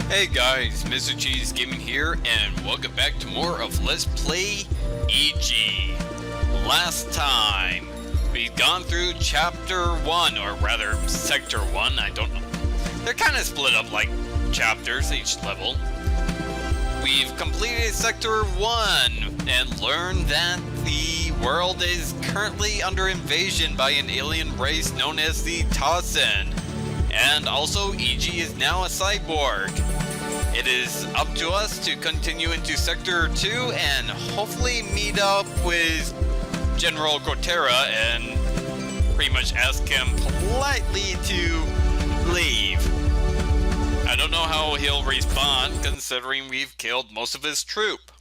Hey guys, Mr. Cheese Gaming here, and welcome back to more of Let's Play EG. Last time, we've gone through Chapter 1, or rather, Sector 1, I don't know. They're kind of split up like chapters, each level. We've completed Sector 1, and learned that the world is currently under invasion by an alien race known as the Tasen. And also, EG is now a cyborg. It is up to us to continue into Sector 2 and hopefully meet up with General Cortera and pretty much ask him politely to leave. I don't know how he'll respond considering we've killed most of his troop.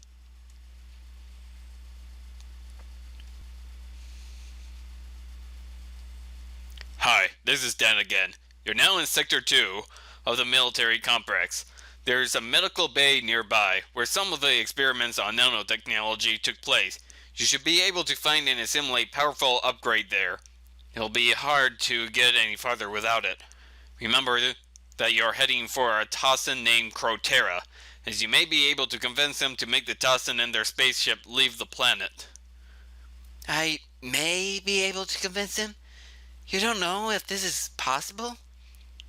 Hi, this is Dan again. You're now in Sector 2 of the military complex. There's a medical bay nearby where some of the experiments on nanotechnology took place. You should be able to find and assimilate powerful upgrade there. It'll be hard to get any farther without it. Remember that you're heading for a Tasen named Crotera, as you may be able to convince him to make the Tasen and their spaceship leave the planet. I may be able to convince him? You don't know if this is possible?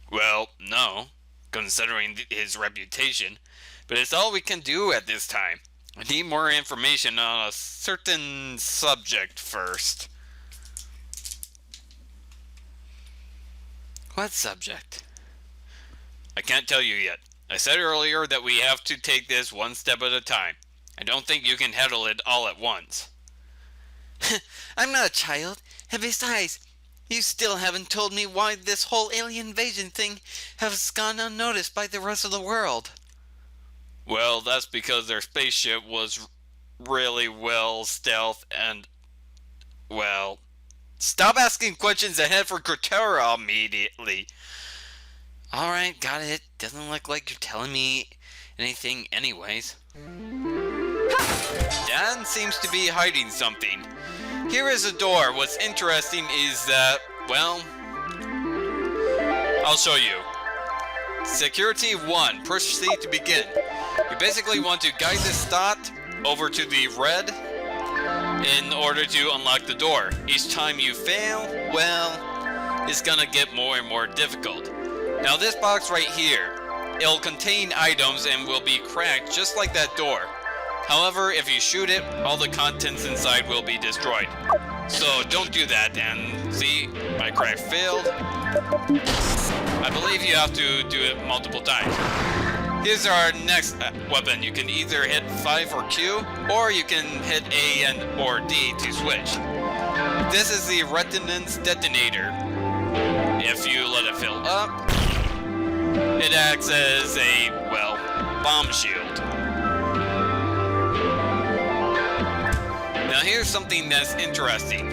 Well, no, considering his reputation, but it's all we can do at this time. I need more information on a certain subject first. What subject? I can't tell you yet. I said earlier that we have to take this one step at a time. I don't think you can handle it all at once. I'm not a child, and besides, you still haven't told me why this whole alien invasion thing has gone unnoticed by the rest of the world. Well, that's because their spaceship was really well stealth and, well, stop asking questions and head for Crotera immediately. Alright, got it. Doesn't look like you're telling me anything anyways. Dan seems to be hiding something. Here is a door. What's interesting is that, well, I'll show you. Security 1, proceed to begin. You basically want to guide this dot over to the red in order to unlock the door. Each time you fail, well, it's gonna get more and more difficult. Now this box right here, it'll contain items and will be cracked just like that door. However, if you shoot it, all the contents inside will be destroyed. So don't do that, and see, my crack failed. I believe you have to do it multiple times. Here's our next weapon. You can either hit 5 or Q, or you can hit A and or D to switch. This is the Retinance Detonator. If you let it fill up, it acts as a, well, bomb shield. Now here's something that's interesting.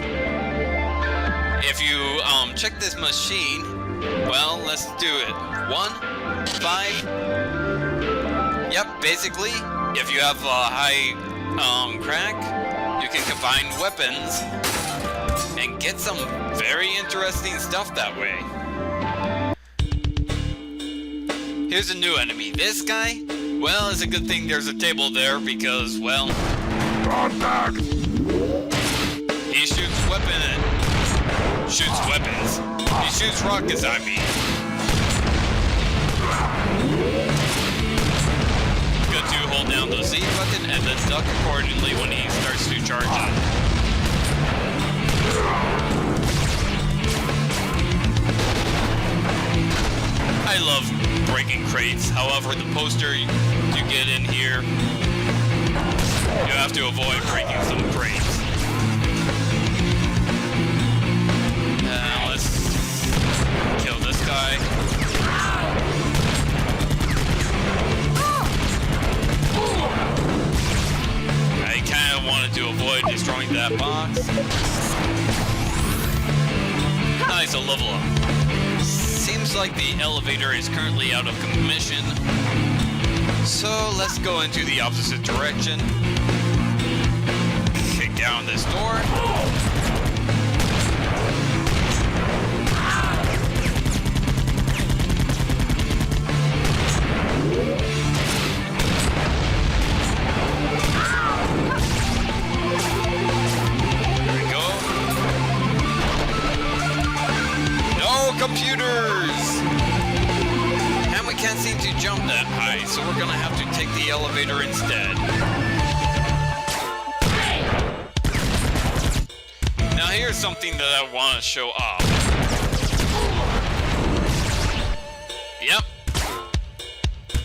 If you check this machine, well, let's do it. 1, 5. Yep, basically, if you have a high crack, you can combine weapons and get some very interesting stuff that way. Here's a new enemy. This guy, well, it's a good thing there's a table there because, well, contact. He shoots weapons. He shoots rockets, I mean. Good to hold down the Z button and then duck accordingly when he starts to charge it. I love breaking crates. However, the poster you get in here, you have to avoid breaking some crates. Let's kill this guy. I kind of wanted to avoid destroying that box. Nice, a level up. Seems like the elevator is currently out of commission. So let's go into the opposite direction. Kick down this door. that high, so we're gonna have to take the elevator instead. Now here's something that I want to show off. Yep.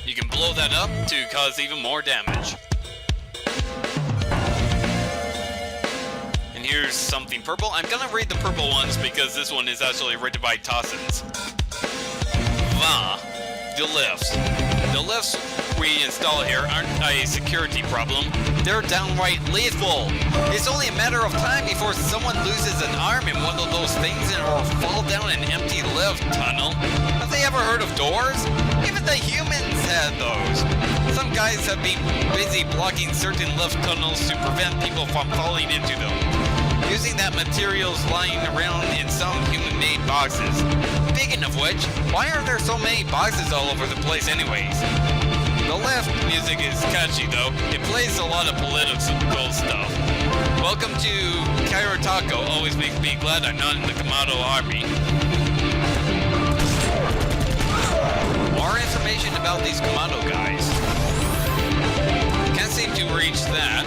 You can blow that up to cause even more damage. And here's something purple. I'm gonna read the purple ones because this one is actually written by Tasens. The lifts. The lifts we install here aren't a security problem. They're downright lethal. It's only a matter of time before someone loses an arm in one of those things or fall down an empty lift tunnel. Have they ever heard of doors? Even the humans had those. Some guys have been busy blocking certain lift tunnels to prevent people from falling into them, using that materials lying around in some human-made boxes. Speaking of which, why are there so many boxes all over the place anyways? The lift music is catchy though. It plays a lot of political stuff. Welcome to Cairo Taco always makes me glad I'm not in the Kamado army. More information about these Kamado guys. Can't seem to reach that.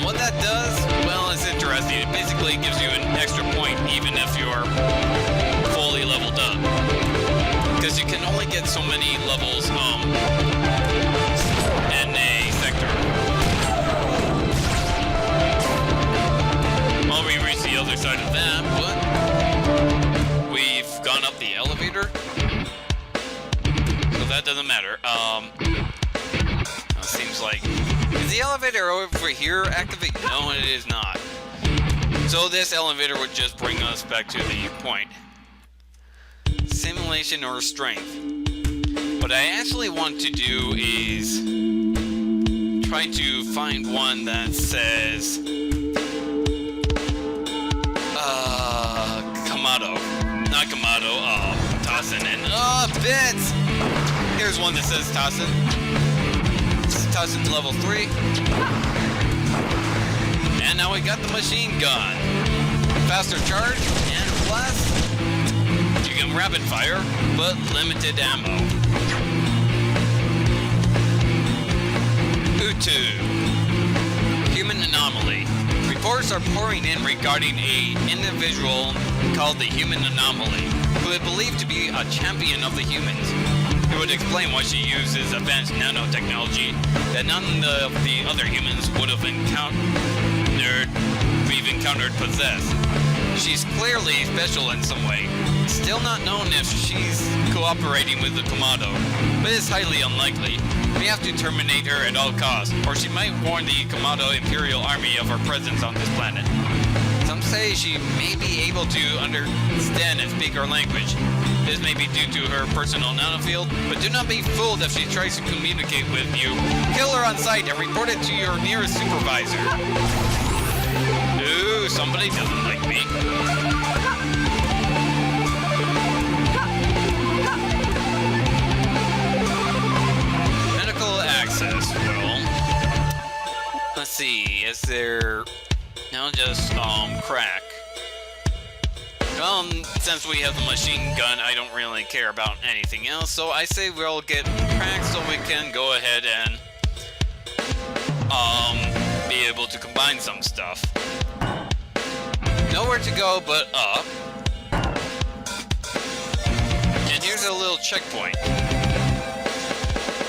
What that does, well, it's interesting. It basically gives you an extra point even if you're fully leveled up. Because you can only get so many levels in a sector. Well, we reach the other side of that, but we've gone up the elevator. So that doesn't matter. Seems like... Is the elevator over here activated? No, it is not. So this elevator would just bring us back to the point. Simulation or strength. What I actually want to do is try to find one that says Kamado. Not Kamado, Tasen. And bits! Here's one that says Tasen. Tasen's level 3. And now we got the machine gun. Faster charge and plus you can rapid fire, but limited ammo. Utu. Human anomaly. Reports are pouring in regarding an individual called the Human Anomaly, who is believed to be a champion of the humans. It would explain why she uses advanced nanotechnology that none of the other humans would have encountered possess. She's clearly special in some way. It's still not known if she's cooperating with the Kamado, but it's highly unlikely. We have to terminate her at all costs, or she might warn the Kamado Imperial Army of her presence on this planet. Some say she may be able to understand and speak our language. This may be due to her personal nanofield, but do not be fooled if she tries to communicate with you. Kill her on sight and report it to your nearest supervisor. Ooh, somebody doesn't like me. Medical access. Well, let's see. Is there... No, just, crack. Well, since we have the machine gun, I don't really care about anything else, so I say we'll get crack so we can go ahead and, be able to combine some stuff. Nowhere to go but up. And here's a little checkpoint.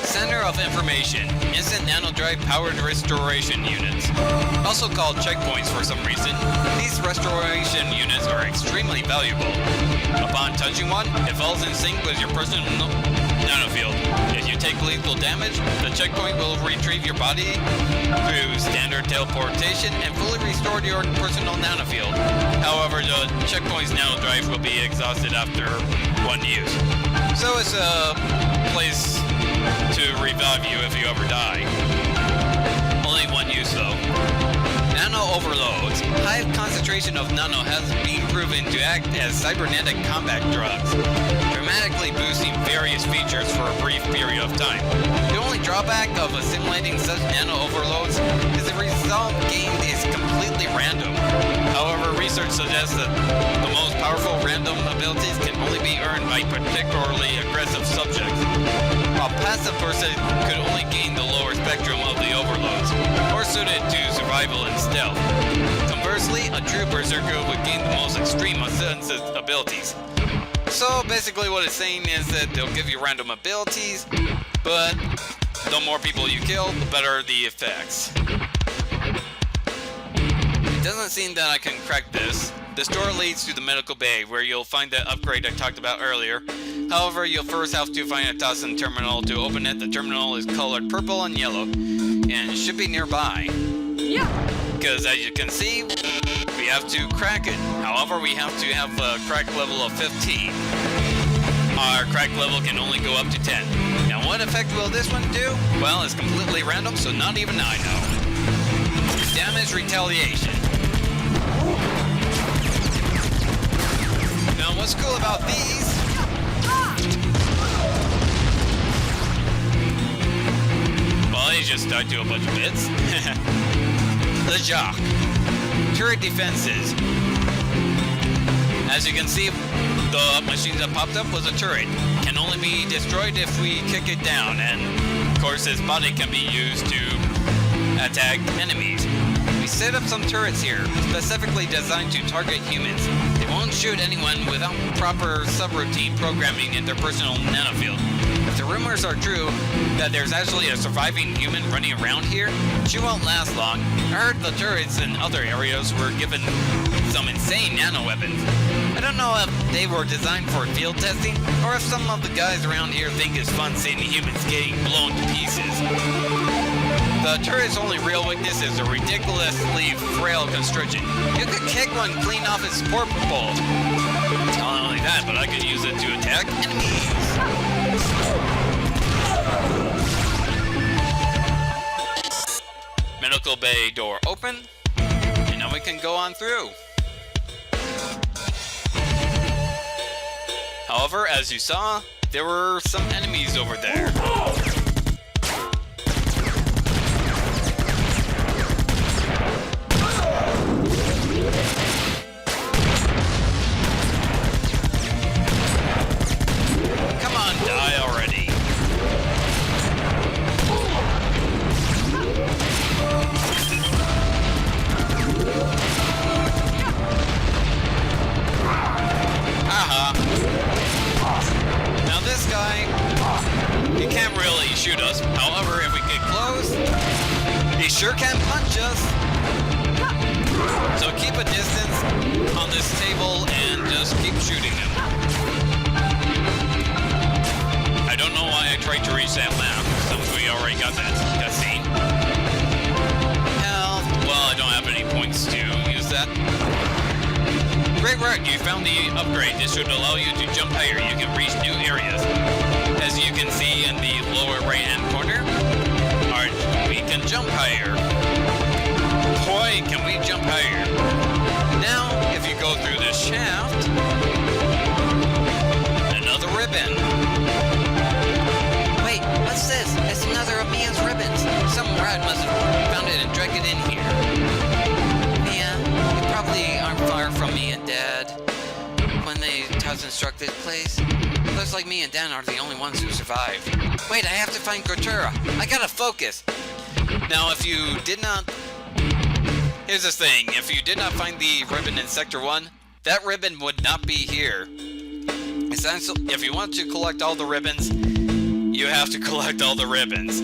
Center of Information. Instant nanodrive powered restoration units. Also called checkpoints for some reason, these restoration units are extremely valuable. Upon touching one, it falls in sync with your personal nanofield. If you take lethal damage, the checkpoint will retrieve your body through standard teleportation and fully restore your personal nanofield. However, the checkpoint's nanodrive will be exhausted after one use. So it's a place to revive you if you ever die. Only one use though. Nano overloads. High concentration of nano has been proven to act as cybernetic combat drugs, dramatically boosting various features for a brief period of time. The only drawback of assimilating such nano overloads is the result gained is completely random. However, research suggests that the most powerful random abilities can only be earned by particularly aggressive subjects. A a passive person could only gain the lower spectrum of the overloads, or suited to survival and stealth. Conversely, a true berserker would gain the most extreme offensive abilities. So basically what it's saying is that they'll give you random abilities, but the more people you kill, the better the effects. It doesn't seem that I can crack this. This door leads to the medical bay, where you'll find that upgrade I talked about earlier. However, you'll first have to find a Tasen terminal to open it. The terminal is colored purple and yellow, and it should be nearby. Yeah. Because as you can see, we have to crack it. However, we have to have a crack level of 15. Our crack level can only go up to 10. Now what effect will this one do? Well, it's completely random, so not even I know. Damage retaliation. Now what's cool about these? Well, they just died to a bunch of bits. The Jock. Turret defenses. As you can see, the machine that popped up was a turret. Can only be destroyed if we kick it down, and of course his body can be used to attack enemies. We set up some turrets here, specifically designed to target humans. They won't shoot anyone without proper subroutine programming in their personal nanofield. If the rumors are true that there's actually a surviving human running around here, she won't last long. I heard the turrets in other areas were given some insane nano-weapons. I don't know if they were designed for field testing, or if some of the guys around here think it's fun seeing humans getting blown to pieces. The turret's only real weakness is a ridiculously frail construction. You could kick one clean off its support pole. Not only that, but I could use it to attack enemies. Medical bay door open, and now we can go on through. However, as you saw, there were some enemies over there. Come on, die already. Aha. Now this guy, he can't really shoot us. However, if we get close, he sure can punch us. So keep a distance on this table and just keep shooting him. I don't know why I tried to reach that map, since we already got that cutscene. Health, well, I don't have any points to use that. Great work, you found the upgrade. This should allow you to jump higher. You can reach new areas. As you can see in the lower right hand corner, we can jump higher. Boy, can we jump higher. Now, if you go through this shaft, another ribbon. Wait, what's this? It's another of Mia's ribbons. Some rat must have found it and dragged it in here. Mia, you probably aren't far from me and Dad when they Tasen struck this place. Looks like me and Dan are the only ones who survived. Wait, I have to find Cortura. I gotta focus. Now, if you did not... Here's the thing. If you did not find the ribbon in Sector 1, that ribbon would not be here. Essentially, if you want to collect all the ribbons, you have to collect all the ribbons.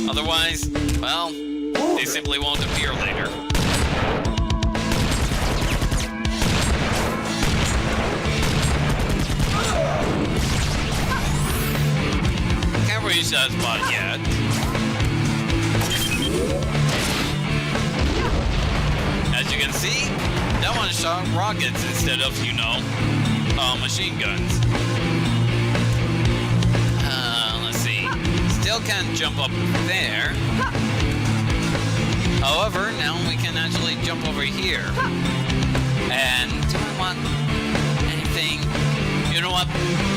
Otherwise, well, they simply won't appear later. Can't reach that spot yet. As you can see, that one shot rockets instead of, machine guns. Let's see. Still can't jump up there. However, now we can actually jump over here. And do I want anything? You know what?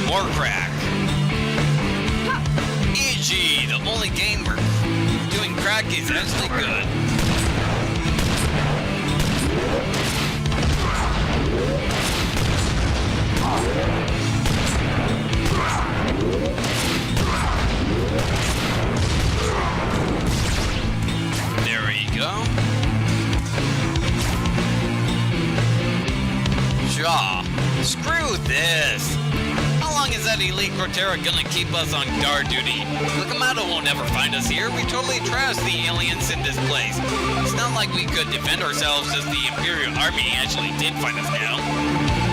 More crack. E.g., the only game where doing crack is actually good. Cortera gonna keep us on guard duty? Locomotive won't ever find us here. We totally trashed the aliens in this place. It's not like we could defend ourselves as the Imperial Army actually did find us now.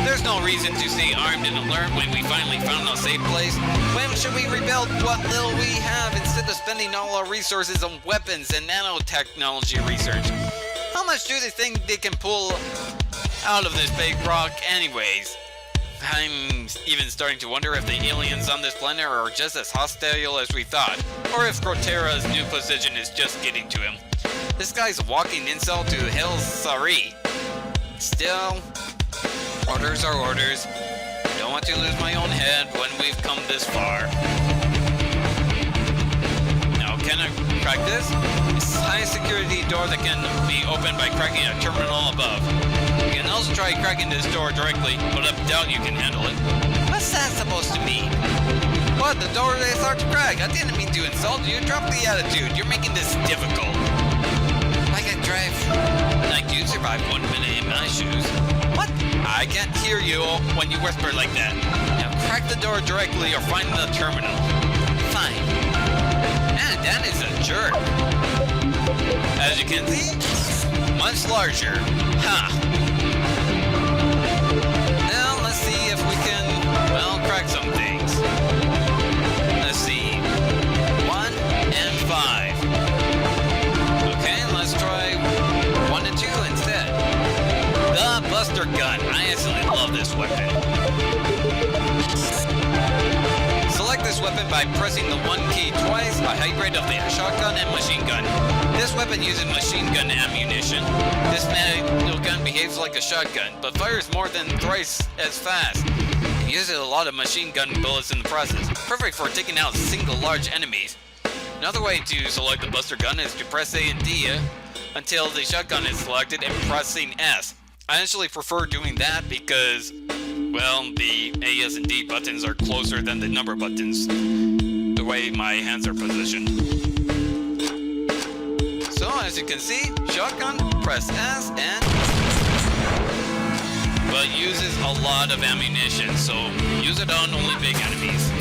There's no reason to stay armed and alert when we finally found a safe place. When should we rebuild what little we have instead of spending all our resources on weapons and nanotechnology research? How much do they think they can pull out of this big rock anyways? I'm even starting to wonder if the aliens on this planet are just as hostile as we thought, or if Cortera's new position is just getting to him. This guy's a walking insult to hell's sorry. Still, orders are orders. Don't want to lose my own head when we've come this far. Now, can I crack this? It's a high security door that can be opened by cracking a terminal above. You can also try cracking this door directly, but I doubt you can handle it. What's that supposed to mean? What? The door is hard to crack. I didn't mean to insult you. Drop the attitude. You're making this difficult. I can drive like you survived 1 minute in my shoes. What? I can't hear you when you whisper like that. Now crack the door directly or find the terminal. Fine. Man, that is a jerk. As you can see, much larger. Huh. Now let's see if we can, well, crack some things. Let's see. 1 and 5. Okay, let's try 1 and 2 instead. The Buster Gun. I absolutely love this weapon. Select this weapon by pressing the 1 key twice, a hybrid of the shotgun and machine gun. This weapon uses machine gun ammunition. This metal gun behaves like a shotgun, but fires more than thrice as fast. It uses a lot of machine gun bullets in the process, perfect for taking out single large enemies. Another way to select the Buster Gun is to press A and D until the shotgun is selected and pressing S. I actually prefer doing that because, well, the A, S, and D buttons are closer than the number buttons, the way my hands are positioned. So, as you can see, shotgun, press S, and... but uses a lot of ammunition, so use it on only big enemies.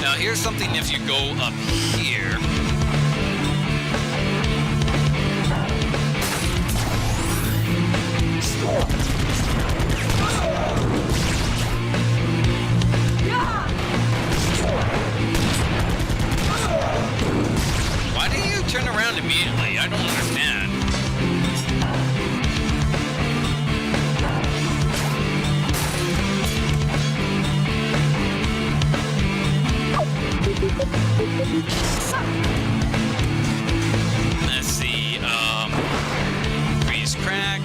Now, here's something if you go up here. Why do you turn around immediately? I don't understand. Let's see, freeze crack.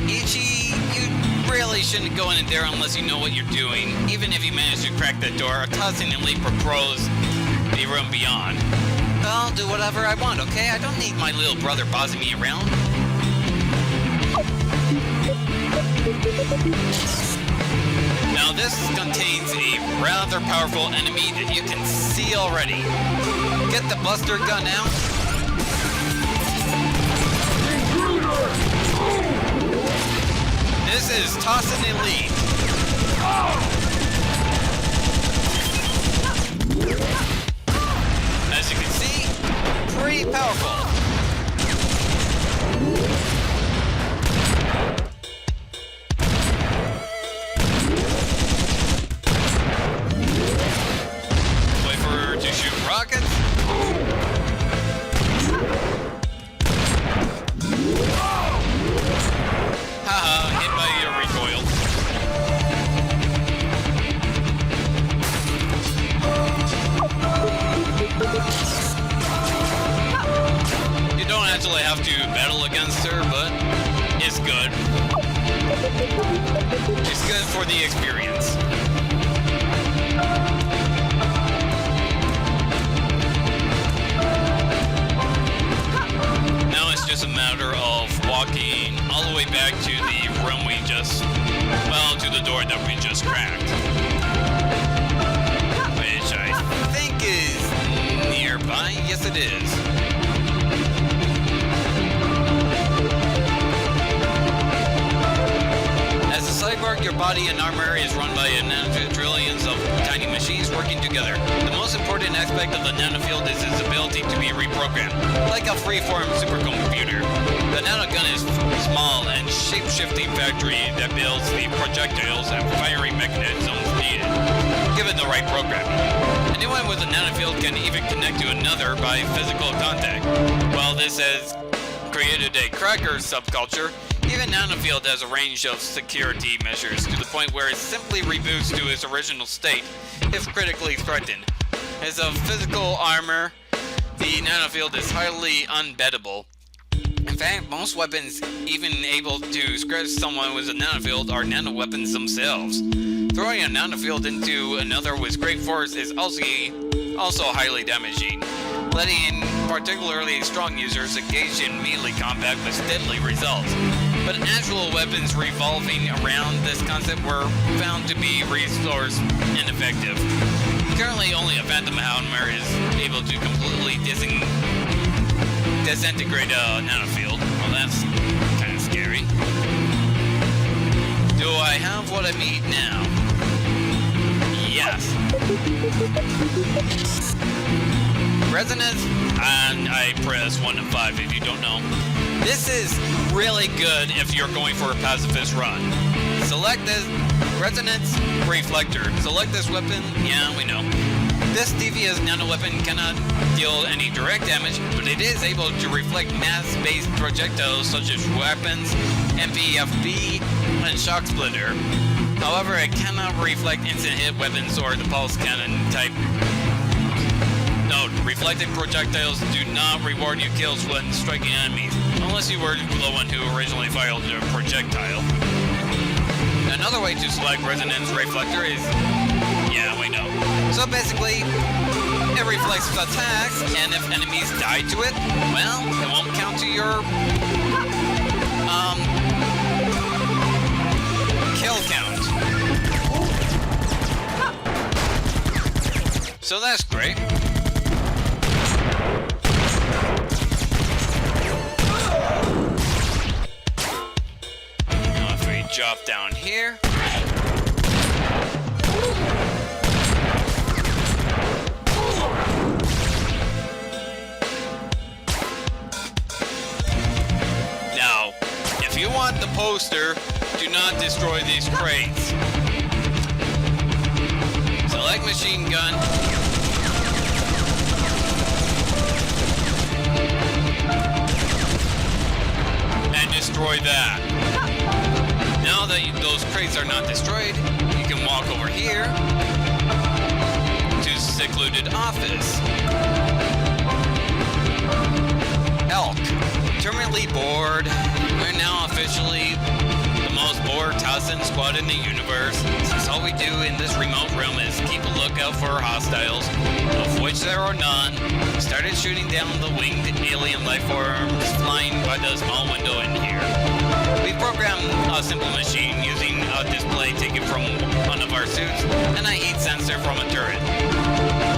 Ichi, you really shouldn't go in there unless you know what you're doing. Even if you manage to crack that door, Tasen and Lee propose the room beyond. I'll do whatever I want, okay? I don't need my little brother bossing me around. Now this contains a rather powerful enemy that you can see already. Get the Buster Gun out. This is Tasen Elite. As you can see, pretty powerful. Wait for her to shoot rockets. Haha, hit by your recoil. You don't actually have to battle against her, but it's good. It's good for the experience. Now it's just a matter of walking all the way back to the room we just, well, to the door that we just cracked. Which I think is nearby. Yes, it is. As a sidebar, your body and armor is run by trillions of tiny machines working together. The most important aspect of the nanofield is its ability to be reprogrammed, like a free-form supercomputer. The nanogun is small and shape-shifting factory that builds the projectiles and firing mechanisms needed, given the right programming. Anyone with a nanofield can even connect to another by physical contact. While this has created a cracker subculture, even nanofield has a range of security measures to the point where it simply reboots to its original state if critically threatened. As a physical armor, the nanofield is highly unbettable. In fact, most weapons even able to scratch someone with a nanofield are nanoweapons themselves. Throwing a nanofield into another with great force is also highly damaging, letting particularly strong users engage in melee combat with deadly results. But actual weapons revolving around this concept were found to be resource ineffective. Currently, only a Phantom Hammer is able to completely disintegrate a nanofield. Well, that's kind of scary. Do I have what I need now? Yes. Resonance, and I press 1 and 5 if you don't know. This is really good if you're going for a pacifist run. Select this Resonance Reflector. Select this weapon. Yeah, we know. This devious nanoweapon cannot deal any direct damage, but it is able to reflect mass-based projectiles such as weapons, MPFB, and Shock Splitter. However, it cannot reflect instant hit weapons or the pulse cannon type. Note, reflected projectiles do not reward you kills when striking enemies, unless you were the one who originally fired the projectile. Another way to select Resonance Reflector is... yeah, we know. So basically, it reflects attacks, and if enemies die to it, well, it won't count to your... kill count. So that's great. Now if we drop down here. Now, if you want the poster, do not destroy these crates. Select machine gun. And destroy that. Now that those crates are not destroyed, you can walk over here to secluded office. Elk. Terminally bored. We're now officially the most bored Tasen squad in the universe, since all we do in this remote room is keep a lookout for hostiles, of which there are none. We started shooting down the winged alien life forms flying by the small window in here. We programmed a simple machine using a display taken from one of our suits and a heat sensor from a turret.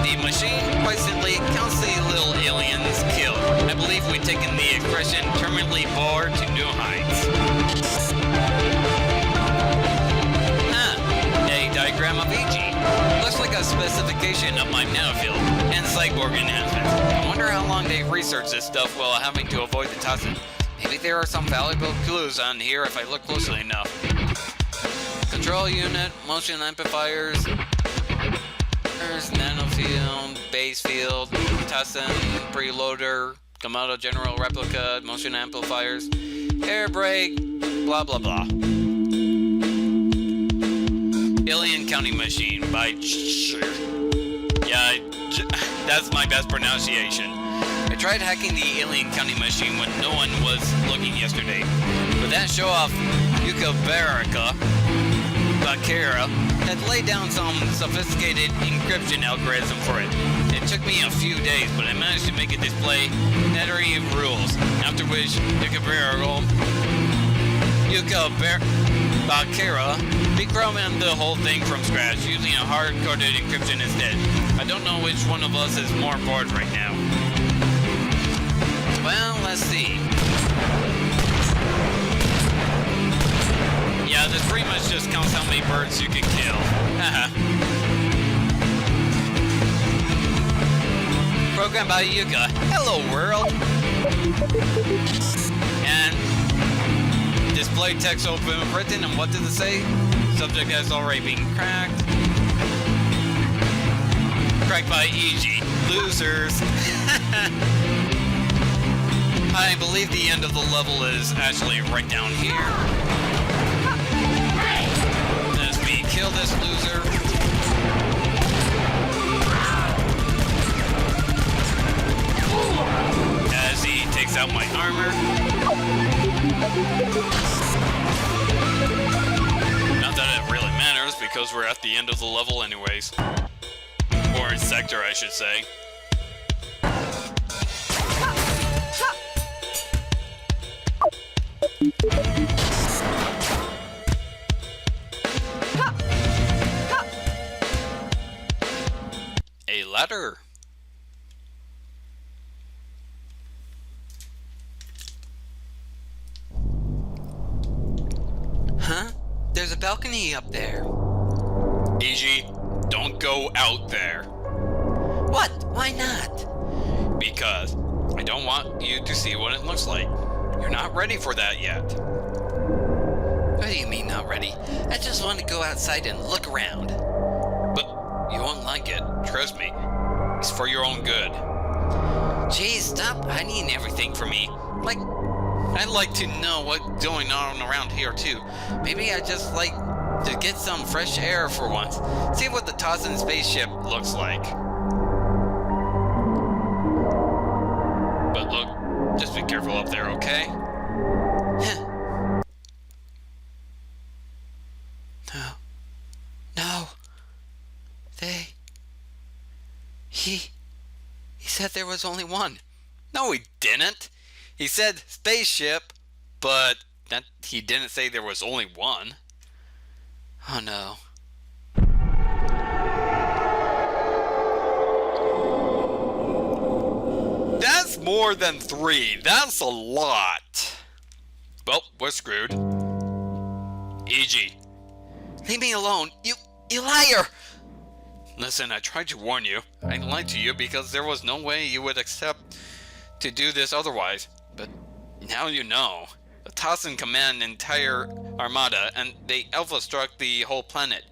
The machine, quite simply, counts the little aliens killed. I believe we've taken the expression terminally bored to new heights. A diagram of EG. Looks like a specification of my nanofield and cyborg enhancements. I wonder how long they've researched this stuff while having to avoid the Tasen. Maybe there are some valuable clues on here if I look closely enough. Control unit, motion amplifiers, nanofield, base field, Tasen, preloader, Komodo general replica, motion amplifiers, air brake, blah blah blah. Alien counting machine by yeah, that's my best pronunciation. I tried hacking the alien counting machine when no one was looking yesterday, but that show-off Yuka Bakera had laid down some sophisticated encryption algorithm for it. It took me a few days, but I managed to make it display nettery rules, after which Yuka Bakera recommented the whole thing from scratch, using a hard-coded encryption instead. I don't know which one of us is more bored right now. Well, let's see. Yeah, Yeah, this pretty much just counts how many birds you can kill. Haha. Programmed by Yuka. Hello, world! And display text open written, and what did it say? Subject has already been cracked. Cracked by EG. Losers. I believe the end of the level is actually right down here. As we kill this loser. As he takes out my armor. Not that it really matters because we're at the end of the level anyways. Or sector, I should say. A ladder. Huh? There's a balcony up there. EG, don't go out there. What? Why not? Because I don't want you to see what it looks like. You're not ready for that yet. What do you mean not ready? I just want to go outside and look around. But you won't like it, trust me. It's for your own good. Jeez, stop hiding everything from me. Like, I'd like to know what's going on around here too. maybe I just like to get some fresh air for once. See what the Tasen spaceship looks like. But look, just be careful up there, okay? No. He said there was only one. No, he didn't. He said spaceship, but that he didn't say there was only one. Oh no. That's more than 3. That's a lot. Well, we're screwed. EG. Leave me alone. You liar! Listen, I tried to warn you. I lied to you because there was no way you would accept to do this otherwise. But now you know. The Tasen command entire armada, and they alpha struck the whole planet.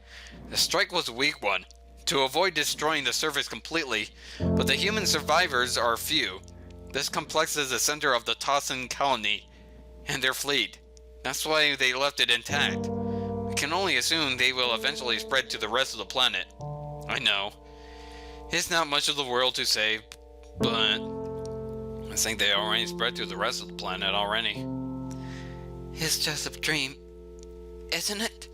The strike was a weak one, to avoid destroying the surface completely, but the human survivors are few. This complex is the center of the Tasen colony and their fleet. That's why they left it intact. We can only assume they will eventually spread to the rest of the planet. I know. It's not much of the world to save, but I think they already spread to the rest of the planet already. It's just a dream, isn't it?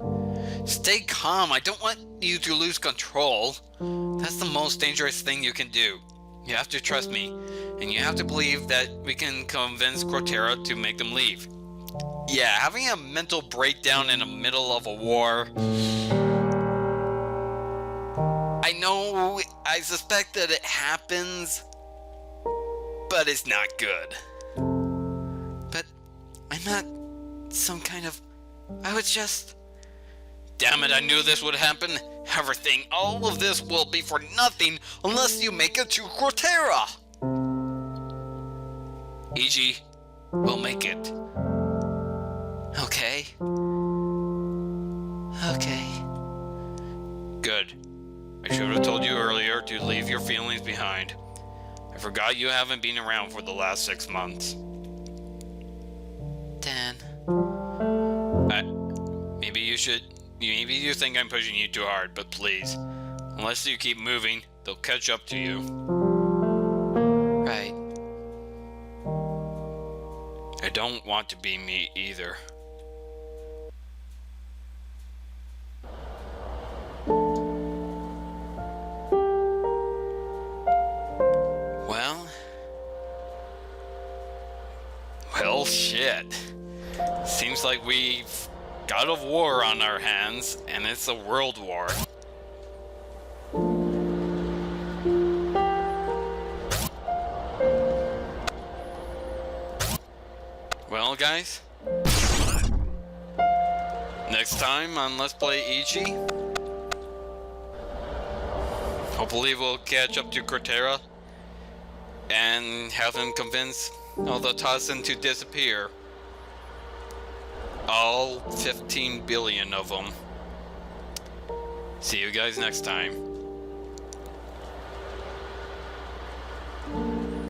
Stay calm. I don't want you to lose control. That's the most dangerous thing you can do. You have to trust me, and you have to believe that we can convince Cortera to make them leave. Yeah, having a mental breakdown in the middle of a war. I know, I suspect that it happens, but it's not good. But I'm not some kind of... I was just... Damn it, I knew this would happen. Everything, all of this will be for nothing unless you make it to Cortera. EG, we'll make it. Okay. Okay. Good. I should have told you earlier to leave your feelings behind. I forgot you haven't been around for the last 6 months. Dan. Maybe you think I'm pushing you too hard, but please. Unless you keep moving, they'll catch up to you. Right. I don't want to be me either. Well, shit. Seems like we've got a war on our hands, and it's a world war. Well, guys, Next time on Let's Play Ichi, hopefully we'll catch up to Cortera and have him convince all the Tasen to disappear. All 15 billion of them. See you guys next time.